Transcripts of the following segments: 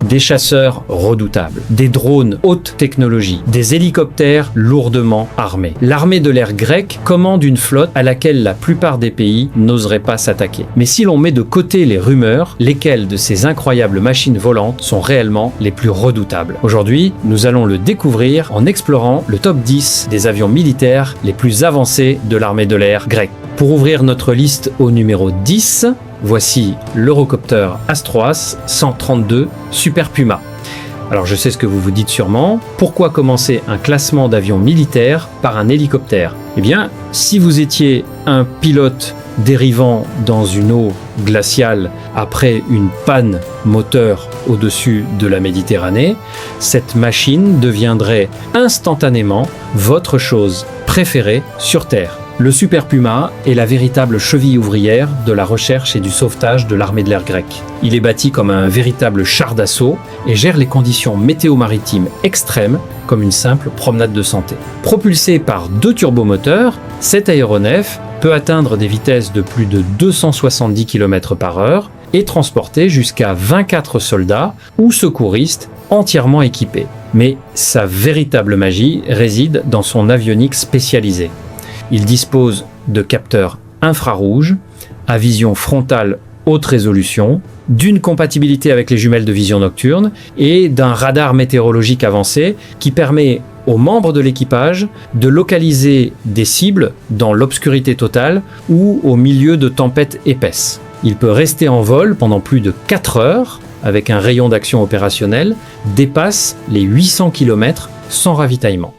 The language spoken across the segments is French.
des chasseurs redoutables, des drones haute technologie, des hélicoptères lourdement armés. L'armée de l'air grecque commande une flotte à laquelle la plupart des pays n'oseraient pas s'attaquer. Mais si l'on met de côté les rumeurs, lesquelles de ces incroyables machines volantes sont réellement les plus redoutables? Aujourd'hui, nous allons le découvrir en explorant le top 10 des avions militaires les plus avancés de l'armée de l'air grecque. Pour ouvrir notre liste au numéro 10, voici l'Eurocopter Astro-As 132 Super Puma. Alors je sais ce que vous vous dites sûrement, pourquoi commencer un classement d'avions militaires par un hélicoptère? Eh bien, si vous étiez un pilote dérivant dans une eau glaciale après une panne moteur au-dessus de la Méditerranée, cette machine deviendrait instantanément votre chose préférée sur Terre. Le Super Puma est la véritable cheville ouvrière de la recherche et du sauvetage de l'armée de l'air grecque. Il est bâti comme un véritable char d'assaut et gère les conditions météo-maritimes extrêmes comme une simple promenade de santé. Propulsé par 2 turbomoteurs, cet aéronef peut atteindre des vitesses de plus de 270 km/h et transporter jusqu'à 24 soldats ou secouristes entièrement équipés. Mais sa véritable magie réside dans son avionique spécialisée. Il dispose de capteurs infrarouges à vision frontale haute résolution, d'une compatibilité avec les jumelles de vision nocturne et d'un radar météorologique avancé qui permet aux membres de l'équipage de localiser des cibles dans l'obscurité totale ou au milieu de tempêtes épaisses. Il peut rester en vol pendant plus de 4 heures avec un rayon d'action opérationnel dépasse les 800 km sans ravitaillement.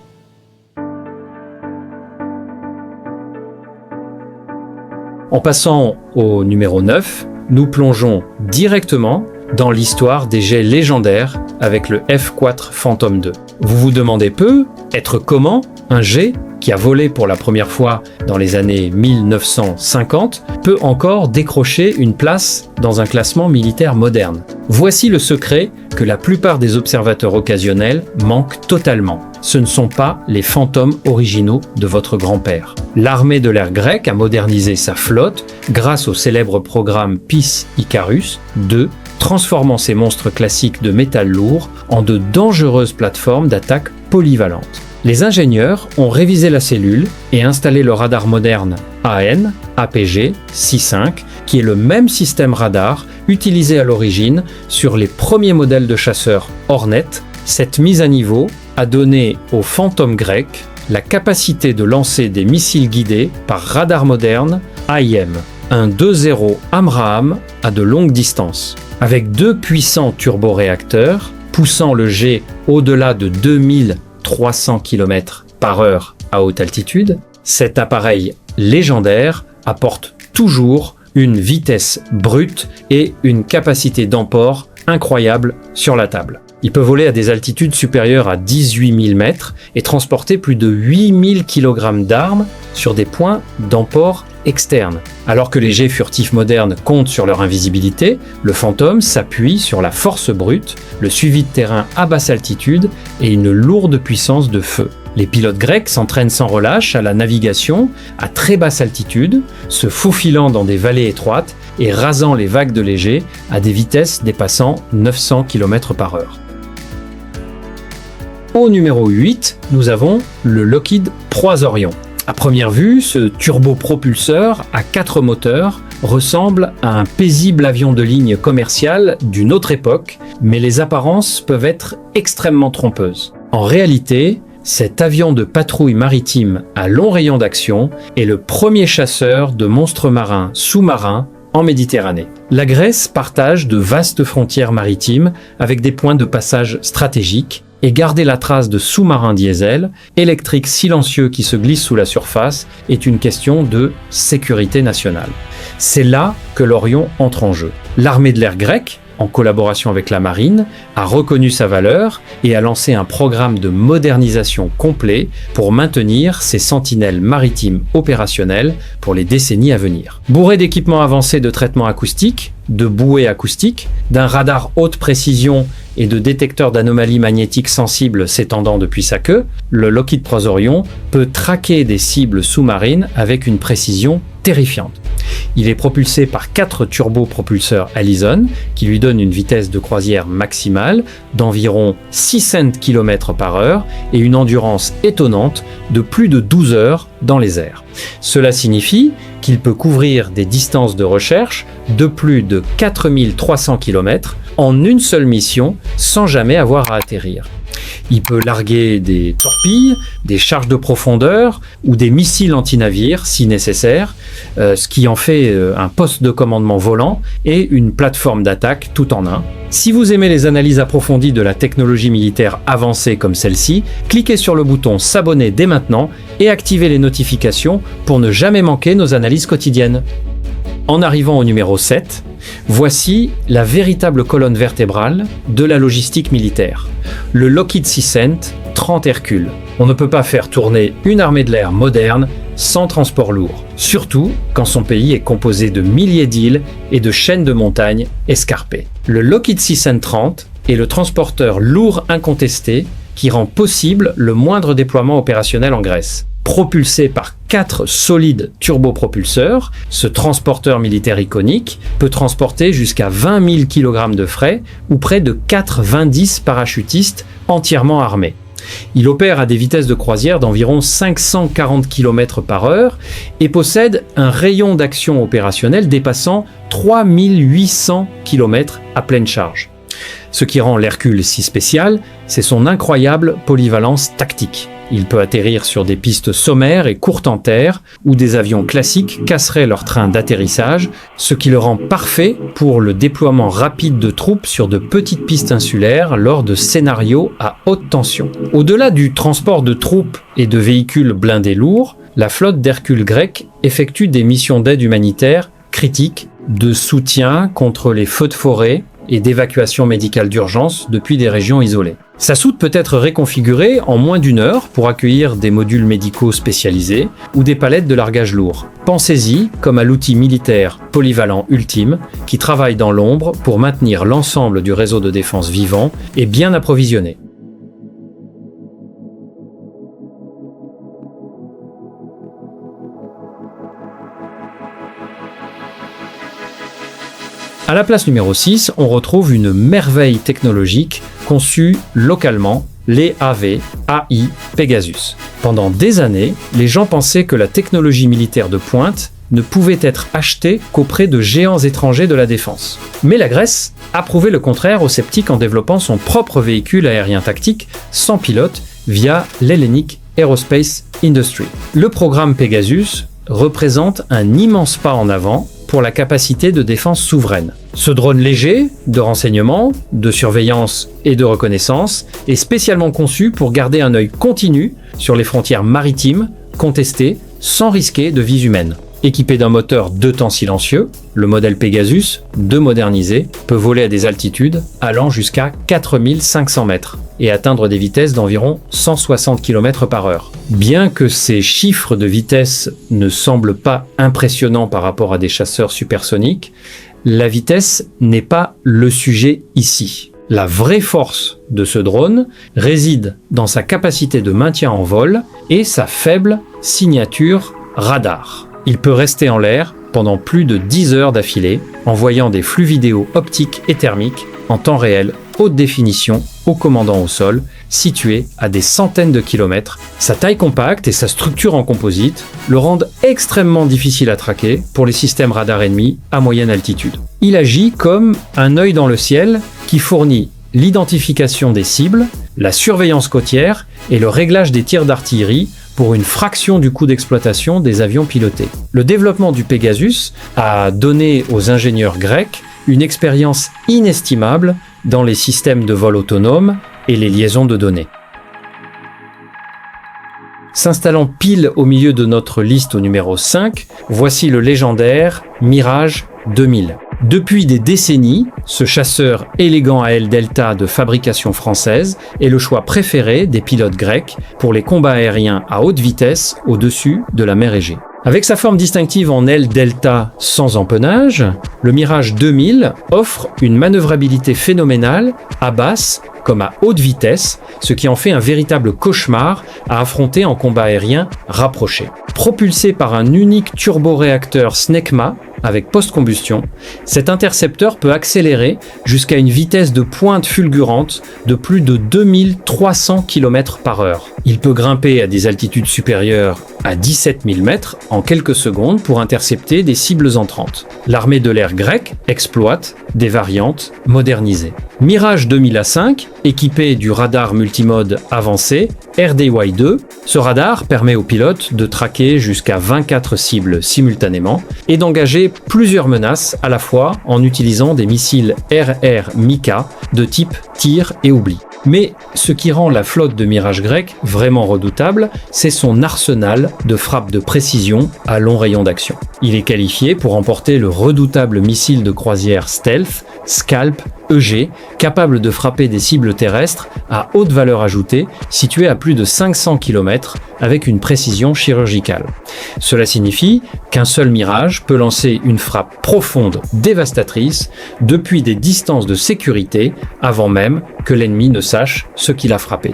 En passant au numéro 9, nous plongeons directement dans l'histoire des jets légendaires avec le F4 Phantom II. Vous vous demandez être comment un jet qui a volé pour la première fois dans les années 1950 peut encore décrocher une place dans un classement militaire moderne. Voici le secret que la plupart des observateurs occasionnels manquent totalement. Ce ne sont pas les fantômes originaux de votre grand-père. L'armée de l'air grecque a modernisé sa flotte grâce au célèbre programme Peace Icarus II, transformant ces monstres classiques de métal lourd en de dangereuses plateformes d'attaque polyvalentes. Les ingénieurs ont révisé la cellule et installé le radar moderne AN APG 6.5, qui est le même système radar utilisé à l'origine sur les premiers modèles de chasseurs Hornet. Cette mise à niveau a donné aux fantômes grecs la capacité de lancer des missiles guidés par radar moderne AIM, un 2.0 Amraham à de longues distances. Avec 2 puissants turboréacteurs poussant le jet au-delà de 2300 km/h à haute altitude, cet appareil légendaire apporte toujours une vitesse brute et une capacité d'emport incroyable sur la table. Il peut voler à des altitudes supérieures à 18 000 mètres et transporter plus de 8000 kg d'armes sur des points d'emport externes. Alors que les jets furtifs modernes comptent sur leur invisibilité, le Phantom s'appuie sur la force brute, le suivi de terrain à basse altitude et une lourde puissance de feu. Les pilotes grecs s'entraînent sans relâche à la navigation à très basse altitude, se faufilant dans des vallées étroites et rasant les vagues de léger à des vitesses dépassant 900 km/h. Au numéro 8, nous avons le Lockheed Proiz Orion. À première vue, ce turbopropulseur à 4 moteurs ressemble à un paisible avion de ligne commercial d'une autre époque, mais les apparences peuvent être extrêmement trompeuses. En réalité, cet avion de patrouille maritime à long rayon d'action est le premier chasseur de monstres marins sous-marins en Méditerranée. La Grèce partage de vastes frontières maritimes avec des points de passage stratégiques, et garder la trace de sous-marins diesel, électriques silencieux qui se glissent sous la surface, est une question de sécurité nationale. C'est là que l'Orion entre en jeu. L'armée de l'air grecque, en collaboration avec la marine, a reconnu sa valeur et a lancé un programme de modernisation complet pour maintenir ses sentinelles maritimes opérationnelles pour les décennies à venir. Bourré d'équipements avancés de traitement acoustique, de bouées acoustiques, d'un radar haute précision et de détecteurs d'anomalies magnétiques sensibles s'étendant depuis sa queue, le Lockheed Prosorion peut traquer des cibles sous-marines avec une précision terrifiante. Il est propulsé par 4 turbopropulseurs Allison qui lui donnent une vitesse de croisière maximale d'environ 600 km/h et une endurance étonnante de plus de 12 heures dans les airs. Cela signifie qu'il peut couvrir des distances de recherche de plus de 4300 km en une seule mission sans jamais avoir à atterrir. Il peut larguer des torpilles, des charges de profondeur ou des missiles anti-navires si nécessaire, ce qui en fait un poste de commandement volant et une plateforme d'attaque tout en un. Si vous aimez les analyses approfondies de la technologie militaire avancée comme celle-ci, cliquez sur le bouton s'abonner dès maintenant et activez les notifications pour ne jamais manquer nos analyses quotidiennes. En arrivant au numéro 7, voici la véritable colonne vertébrale de la logistique militaire, le Lockheed 600 30 Hercule. On ne peut pas faire tourner une armée de l'air moderne sans transport lourd, surtout quand son pays est composé de milliers d'îles et de chaînes de montagnes escarpées. Le Lockheed 600 30 est le transporteur lourd incontesté qui rend possible le moindre déploiement opérationnel en Grèce. Propulsé par 4 solides turbopropulseurs, ce transporteur militaire iconique peut transporter jusqu'à 20 000 kg de fret ou près de 90 parachutistes entièrement armés. Il opère à des vitesses de croisière d'environ 540 km/h et possède un rayon d'action opérationnel dépassant 3800 km à pleine charge. Ce qui rend l'Hercule si spécial, c'est son incroyable polyvalence tactique. Il peut atterrir sur des pistes sommaires et courtes en terre, où des avions classiques casseraient leur train d'atterrissage, ce qui le rend parfait pour le déploiement rapide de troupes sur de petites pistes insulaires lors de scénarios à haute tension. Au-delà du transport de troupes et de véhicules blindés lourds, la flotte d'Hercule grecque effectue des missions d'aide humanitaire critiques, de soutien contre les feux de forêt et d'évacuation médicale d'urgence depuis des régions isolées. Sa soute peut être réconfigurée en moins d'1 heure pour accueillir des modules médicaux spécialisés ou des palettes de largage lourd. Pensez-y comme à l'outil militaire polyvalent ultime qui travaille dans l'ombre pour maintenir l'ensemble du réseau de défense vivant et bien approvisionné. À la place numéro 6, on retrouve une merveille technologique conçue localement, les AI Pegasus. Pendant des années, les gens pensaient que la technologie militaire de pointe ne pouvait être achetée qu'auprès de géants étrangers de la défense. Mais la Grèce a prouvé le contraire aux sceptiques en développant son propre véhicule aérien tactique sans pilote via l'Hellenic Aerospace Industry. Le programme Pegasus représente un immense pas en avant pour la capacité de défense souveraine. Ce drone léger, de renseignement, de surveillance et de reconnaissance, est spécialement conçu pour garder un œil continu sur les frontières maritimes contestées sans risquer de vies humaines. Équipé d'un moteur 2 temps silencieux, le modèle Pegasus, 2 modernisé, peut voler à des altitudes allant jusqu'à 4500 mètres et atteindre des vitesses d'environ 160 km/h. Bien que ces chiffres de vitesse ne semblent pas impressionnants par rapport à des chasseurs supersoniques, la vitesse n'est pas le sujet ici. La vraie force de ce drone réside dans sa capacité de maintien en vol et sa faible signature radar. Il peut rester en l'air pendant plus de 10 heures d'affilée, envoyant des flux vidéo optiques et thermiques en temps réel, haute définition, au commandant au sol, situé à des centaines de kilomètres. Sa taille compacte et sa structure en composite le rendent extrêmement difficile à traquer pour les systèmes radars ennemis à moyenne altitude. Il agit comme un œil dans le ciel qui fournit l'identification des cibles, la surveillance côtière et le réglage des tirs d'artillerie pour une fraction du coût d'exploitation des avions pilotés. Le développement du Pegasus a donné aux ingénieurs grecs une expérience inestimable dans les systèmes de vol autonome et les liaisons de données. S'installant pile au milieu de notre liste au numéro 5, voici le légendaire Mirage 2000. Depuis des décennies, ce chasseur élégant à aile delta de fabrication française est le choix préféré des pilotes grecs pour les combats aériens à haute vitesse au-dessus de la mer Égée. Avec sa forme distinctive en aile delta sans empennage, le Mirage 2000 offre une manœuvrabilité phénoménale à basse comme à haute vitesse, ce qui en fait un véritable cauchemar à affronter en combat aérien rapproché. Propulsé par un unique turboréacteur SNECMA avec post-combustion, cet intercepteur peut accélérer jusqu'à une vitesse de pointe fulgurante de plus de 2300 km/h. Il peut grimper à des altitudes supérieures à 17 000 mètres en quelques secondes pour intercepter des cibles entrantes. L'armée de l'air grecque exploite des variantes modernisées. Mirage 2000A5, équipé du radar multimode avancé RDY2, ce radar permet aux pilotes de traquer jusqu'à 24 cibles simultanément et d'engager plusieurs menaces à la fois en utilisant des missiles RR-Mika de type tir et oubli. Mais ce qui rend la flotte de Mirage grec vraiment redoutable, c'est son arsenal de frappes de précision à long rayon d'action. Il est qualifié pour emporter le redoutable missile de croisière Stealth Scalp EG, capable de frapper des cibles terrestres à haute valeur ajoutée, situées à plus de 500 km avec une précision chirurgicale. Cela signifie qu'un seul Mirage peut lancer une frappe profonde, dévastatrice, depuis des distances de sécurité, avant même que l'ennemi ne sache ce qu'il a frappé.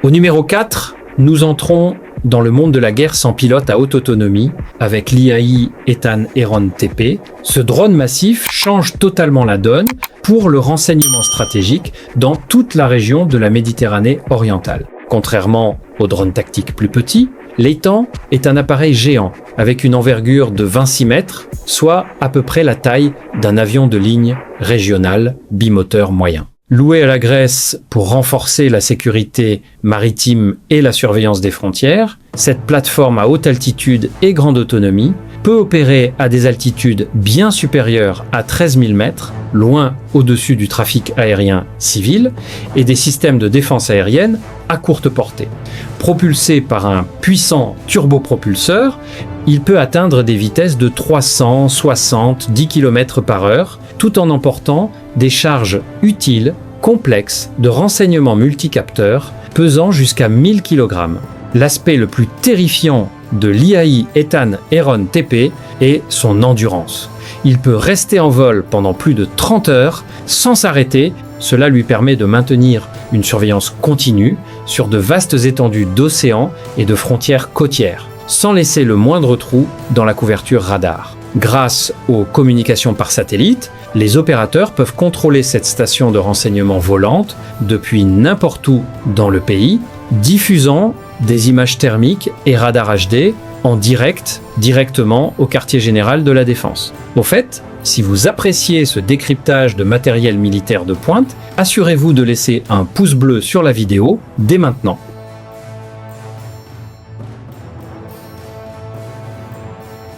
Au numéro 4, nous entrons dans le monde de la guerre sans pilote à haute autonomie avec l'IAI Ethan Heron TP. Ce drone massif change totalement la donne pour le renseignement stratégique dans toute la région de la Méditerranée orientale. Contrairement aux drones tactiques plus petits, l'Ethan est un appareil géant avec une envergure de 26 mètres, soit à peu près la taille d'un avion de ligne régional bimoteur moyen. Loué à la Grèce pour renforcer la sécurité maritime et la surveillance des frontières, cette plateforme à haute altitude et grande autonomie peut opérer à des altitudes bien supérieures à 13 000 mètres, loin au-dessus du trafic aérien civil et des systèmes de défense aérienne à courte portée. Propulsé par un puissant turbopropulseur, il peut atteindre des vitesses de 370 km/h, tout en emportant des charges utiles, complexes, de renseignements multicapteurs, pesant jusqu'à 1000 kg. L'aspect le plus terrifiant de l'IAI Ethan Heron TP est son endurance. Il peut rester en vol pendant plus de 30 heures sans s'arrêter. Cela lui permet de maintenir une surveillance continue sur de vastes étendues d'océans et de frontières côtières, sans laisser le moindre trou dans la couverture radar. Grâce aux communications par satellite, les opérateurs peuvent contrôler cette station de renseignement volante depuis n'importe où dans le pays, diffusant des images thermiques et radars HD en directement au quartier général de la Défense. Au fait, si vous appréciez ce décryptage de matériel militaire de pointe, assurez-vous de laisser un pouce bleu sur la vidéo dès maintenant.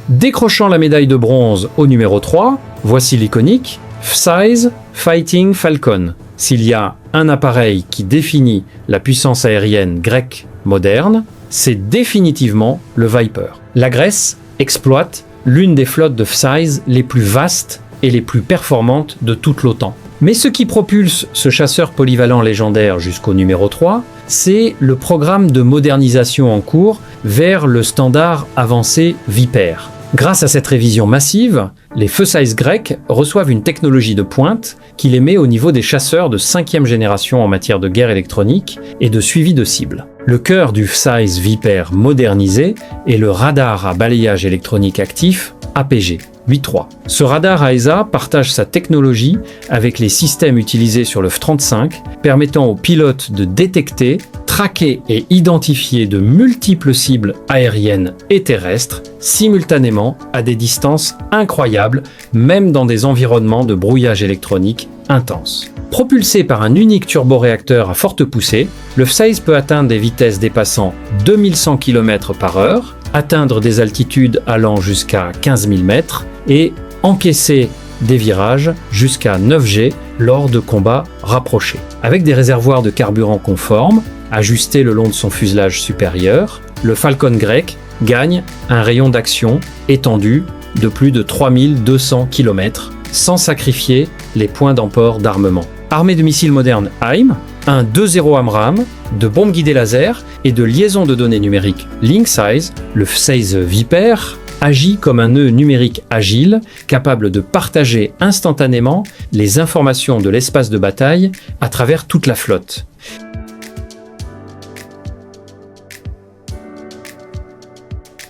Décrochant la médaille de bronze au numéro 3, voici l'iconique FSAIS Fighting Falcon. S'il y a un appareil qui définit la puissance aérienne grecque moderne, c'est définitivement le Viper. La Grèce exploite l'une des flottes de FSAIS les plus vastes et les plus performantes de toute l'OTAN. Mais ce qui propulse ce chasseur polyvalent légendaire jusqu'au numéro 3, c'est le programme de modernisation en cours vers le standard avancé Viper. Grâce à cette révision massive, les FSAIS grecs reçoivent une technologie de pointe qui les met au niveau des chasseurs de 5e génération en matière de guerre électronique et de suivi de cibles. Le cœur du FSAIS Viper modernisé est le radar à balayage électronique actif APG 8.3. Ce radar AESA partage sa technologie avec les systèmes utilisés sur le F-35, permettant aux pilotes de détecter, traquer et identifier de multiples cibles aériennes et terrestres simultanément à des distances incroyables, même dans des environnements de brouillage électronique intense. Propulsé par un unique turboréacteur à forte poussée, le FSAIS peut atteindre des vitesses dépassant 2100 km/h, atteindre des altitudes allant jusqu'à 15 000 mètres et encaisser des virages jusqu'à 9G lors de combats rapprochés. Avec des réservoirs de carburant conformes, ajustés le long de son fuselage supérieur, le Falcon grec gagne un rayon d'action étendu de plus de 3200 km sans sacrifier les points d'emport d'armement. Armé de missiles modernes AIM, un 2.0 AMRAAM, de bombes guidées laser et de liaison de données numériques LinkSize, le F-16 Viper agit comme un nœud numérique agile, capable de partager instantanément les informations de l'espace de bataille à travers toute la flotte.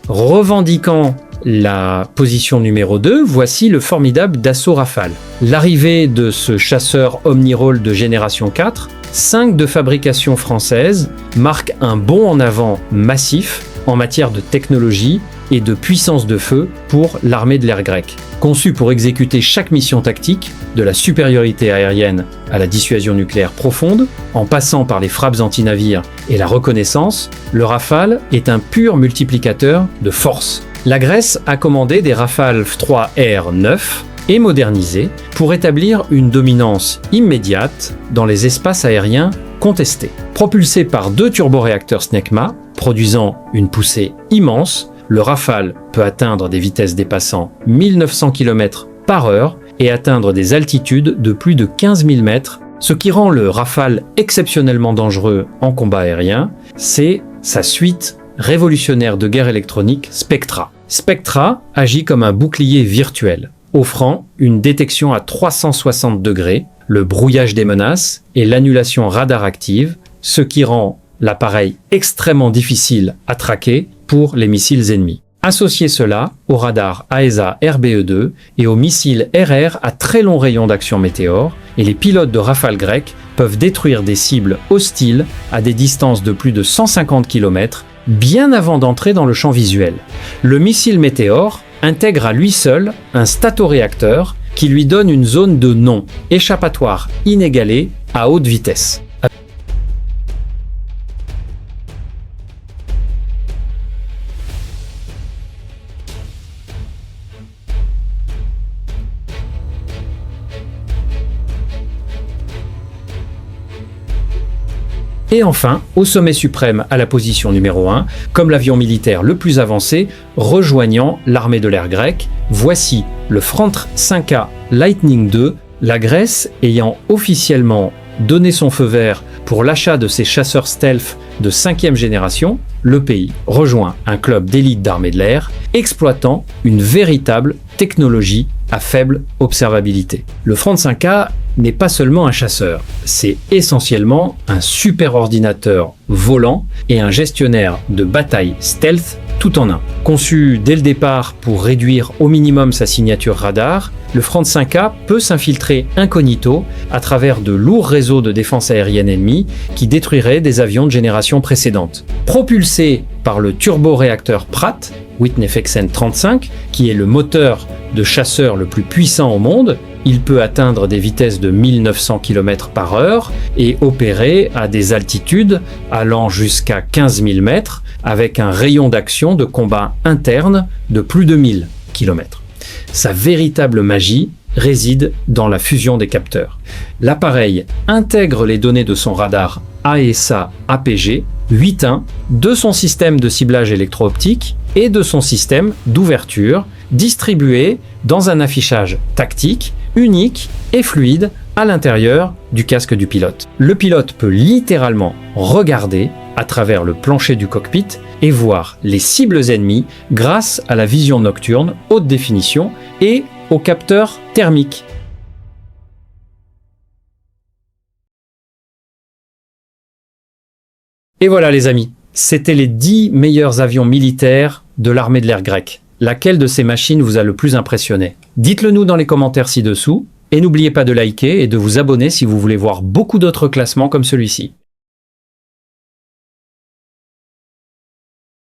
Revendiquant la position numéro 2, voici le formidable Dassault Rafale. L'arrivée de ce chasseur Omnirole de génération 4, 5 de fabrication française, marque un bond en avant massif en matière de technologie et de puissance de feu pour l'armée de l'air grecque. Conçu pour exécuter chaque mission tactique, de la supériorité aérienne à la dissuasion nucléaire profonde, en passant par les frappes anti-navires et la reconnaissance, le Rafale est un pur multiplicateur de force. La Grèce a commandé des Rafale F3R 9 et modernisés pour établir une dominance immédiate dans les espaces aériens contestés. Propulsé par 2 turboréacteurs Snecma, produisant une poussée immense, le Rafale peut atteindre des vitesses dépassant 1900 km/h et atteindre des altitudes de plus de 15 000 mètres. Ce qui rend le Rafale exceptionnellement dangereux en combat aérien, c'est sa suite révolutionnaire de guerre électronique Spectra. Spectra agit comme un bouclier virtuel, offrant une détection à 360 degrés, le brouillage des menaces et l'annulation radar active, ce qui rend l'appareil extrêmement difficile à traquer pour les missiles ennemis. Associez cela au radar AESA RBE2 et aux missiles RR à très long rayon d'action météore, et les pilotes de Rafale grecs peuvent détruire des cibles hostiles à des distances de plus de 150 km, bien avant d'entrer dans le champ visuel. Le missile météore intègre à lui seul un statoréacteur qui lui donne une zone de non, échappatoire inégalée à haute vitesse. Et enfin, au sommet suprême à la position numéro 1, comme l'avion militaire le plus avancé, rejoignant l'armée de l'air grecque, voici le Front 5K Lightning II, la Grèce ayant officiellement donné son feu vert pour l'achat de ses chasseurs stealth de 5e génération. Le pays rejoint un club d'élite d'armée de l'air, exploitant une véritable technologie à faible observabilité. Le Front 5K n'est pas seulement un chasseur, c'est essentiellement un super ordinateur volant et un gestionnaire de bataille stealth tout en un. Conçu dès le départ pour réduire au minimum sa signature radar, le Front 5K peut s'infiltrer incognito à travers de lourds réseaux de défense aérienne ennemis qui détruiraient des avions de génération précédente. Propulsé par le turboréacteur Pratt, WITNEF-XN 35, qui est le moteur de chasseur le plus puissant au monde, il peut atteindre des vitesses de 1900 km/h et opérer à des altitudes allant jusqu'à 15 000 mètres avec un rayon d'action de combat interne de plus de 1000 km. Sa véritable magie réside dans la fusion des capteurs. L'appareil intègre les données de son radar AESA APG 8.1, de son système de ciblage électro-optique et de son système d'ouverture, distribué dans un affichage tactique, unique et fluide à l'intérieur du casque du pilote. Le pilote peut littéralement regarder à travers le plancher du cockpit et voir les cibles ennemies grâce à la vision nocturne haute définition et au capteur thermique. Et voilà les amis, c'était les 10 meilleurs avions militaires de l'armée de l'air grecque. Laquelle de ces machines vous a le plus impressionné? Dites-le nous dans les commentaires ci-dessous et n'oubliez pas de liker et de vous abonner si vous voulez voir beaucoup d'autres classements comme celui-ci.